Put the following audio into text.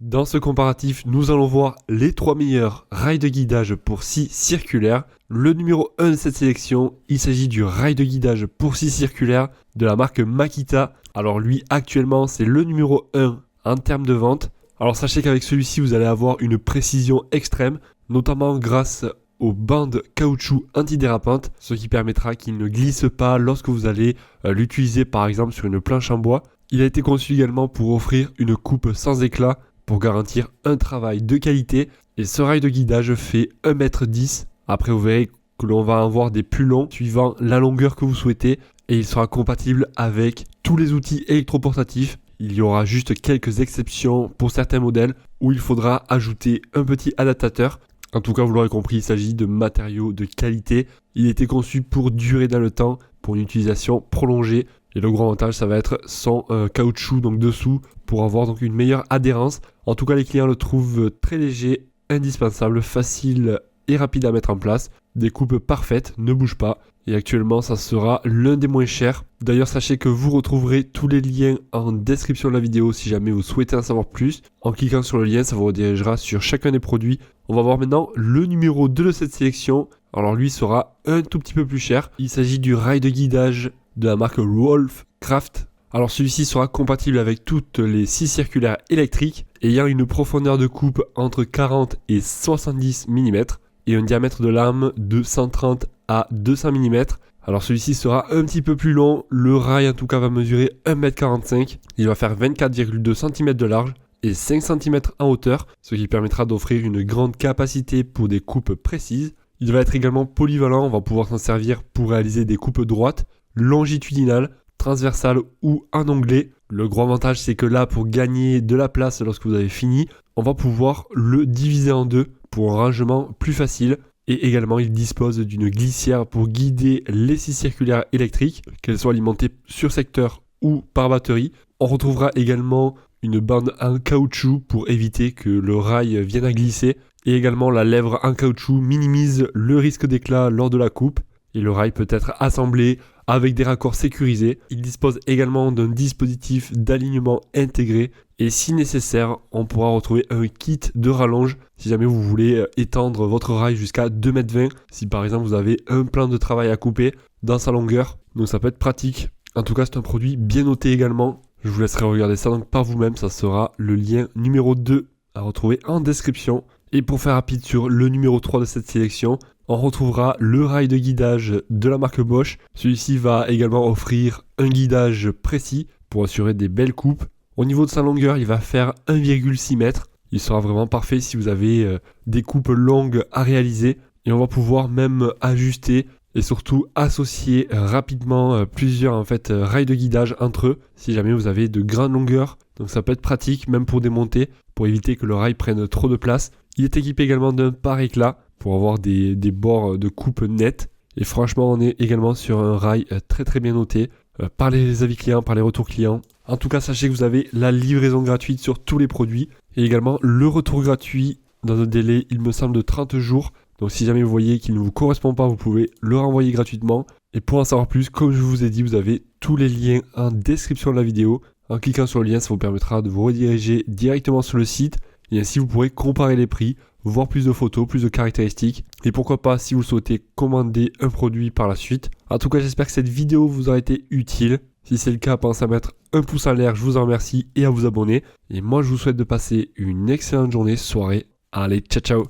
Dans ce comparatif, nous allons voir les 3 meilleurs rails de guidage pour scie circulaire. Le numéro 1 de cette sélection, il s'agit du rail de guidage pour scie circulaire de la marque Makita. Alors lui, actuellement, c'est le numéro 1 en termes de vente. Alors sachez qu'avec celui-ci, vous allez avoir une précision extrême, notamment grâce aux bandes caoutchouc antidérapantes, ce qui permettra qu'il ne glisse pas lorsque vous allez l'utiliser par exemple sur une planche en bois. Il a été conçu également pour offrir une coupe sans éclat, pour garantir un travail de qualité. Et ce rail de guidage fait 1,10 m. Après vous verrez que l'on va avoir des plus longs suivant la longueur que vous souhaitez. Et il sera compatible avec tous les outils électroportatifs. Il y aura juste quelques exceptions pour certains modèles où il faudra ajouter un petit adaptateur. En tout cas, vous l'aurez compris, il s'agit de matériaux de qualité. Il a été conçu pour durer dans le temps, pour une utilisation prolongée. Et le gros avantage, ça va être son caoutchouc donc dessous pour avoir donc une meilleure adhérence. En tout cas, les clients le trouvent très léger, indispensable, facile et rapide à mettre en place. Des coupes parfaites, ne bougent pas. Et actuellement, ça sera l'un des moins chers. D'ailleurs, sachez que vous retrouverez tous les liens en description de la vidéo si jamais vous souhaitez en savoir plus. En cliquant sur le lien, ça vous redirigera sur chacun des produits. On va voir maintenant le numéro 2 de cette sélection. Alors lui sera un tout petit peu plus cher. Il s'agit du rail de guidage de la marque Wolfcraft. Alors celui-ci sera compatible avec toutes les scies circulaires électriques, ayant une profondeur de coupe entre 40 et 70 mm et un diamètre de lame de 130 à 200 mm. Alors celui-ci sera un petit peu plus long. Le rail en tout cas va mesurer 1,45 m. Il va faire 24,2 cm de large et 5 cm en hauteur, ce qui permettra d'offrir une grande capacité pour des coupes précises. Il va être également polyvalent, on va pouvoir s'en servir pour réaliser des coupes droites, longitudinales, transversales ou en onglet. Le gros avantage, c'est que là, pour gagner de la place lorsque vous avez fini, on va pouvoir le diviser en deux pour un rangement plus facile. Et également, il dispose d'une glissière pour guider les scies circulaires électriques, qu'elles soient alimentées sur secteur ou par batterie. On retrouvera également une bande en caoutchouc pour éviter que le rail vienne à glisser. Et également, la lèvre en caoutchouc minimise le risque d'éclat lors de la coupe. Et le rail peut être assemblé avec des raccords sécurisés. Il dispose également d'un dispositif d'alignement intégré. Et si nécessaire, on pourra retrouver un kit de rallonge si jamais vous voulez étendre votre rail jusqu'à 2,20 m. Si par exemple vous avez un plan de travail à couper dans sa longueur. Donc ça peut être pratique. En tout cas, c'est un produit bien noté également. Je vous laisserai regarder ça donc par vous-même. Ça sera le lien numéro 2 à retrouver en description. Et pour faire rapide sur le numéro 3 de cette sélection, on retrouvera le rail de guidage de la marque Bosch. Celui-ci va également offrir un guidage précis pour assurer des belles coupes. Au niveau de sa longueur, il va faire 1,6 m. Il sera vraiment parfait si vous avez des coupes longues à réaliser. Et on va pouvoir même ajuster et surtout associer rapidement plusieurs rails de guidage entre eux si jamais vous avez de grandes longueurs. Donc ça peut être pratique même pour démonter, pour éviter que le rail prenne trop de place. Il est équipé également d'un pare-éclat pour avoir des bords de coupe nettes. Et franchement, on est également sur un rail très très bien noté par les avis clients, par les retours clients. En tout cas, sachez que vous avez la livraison gratuite sur tous les produits et également le retour gratuit dans un délai, il me semble, de 30 jours. Donc si jamais vous voyez qu'il ne vous correspond pas, vous pouvez le renvoyer gratuitement. Et pour en savoir plus, comme je vous ai dit, vous avez tous les liens en description de la vidéo. En cliquant sur le lien, ça vous permettra de vous rediriger directement sur le site. Et ainsi, vous pourrez comparer les prix, voir plus de photos, plus de caractéristiques. Et pourquoi pas, si vous souhaitez commander un produit par la suite. En tout cas, j'espère que cette vidéo vous aura été utile. Si c'est le cas, pensez à mettre un pouce en l'air, je vous en remercie et à vous abonner. Et moi, je vous souhaite de passer une excellente journée, soirée. Allez, ciao ciao!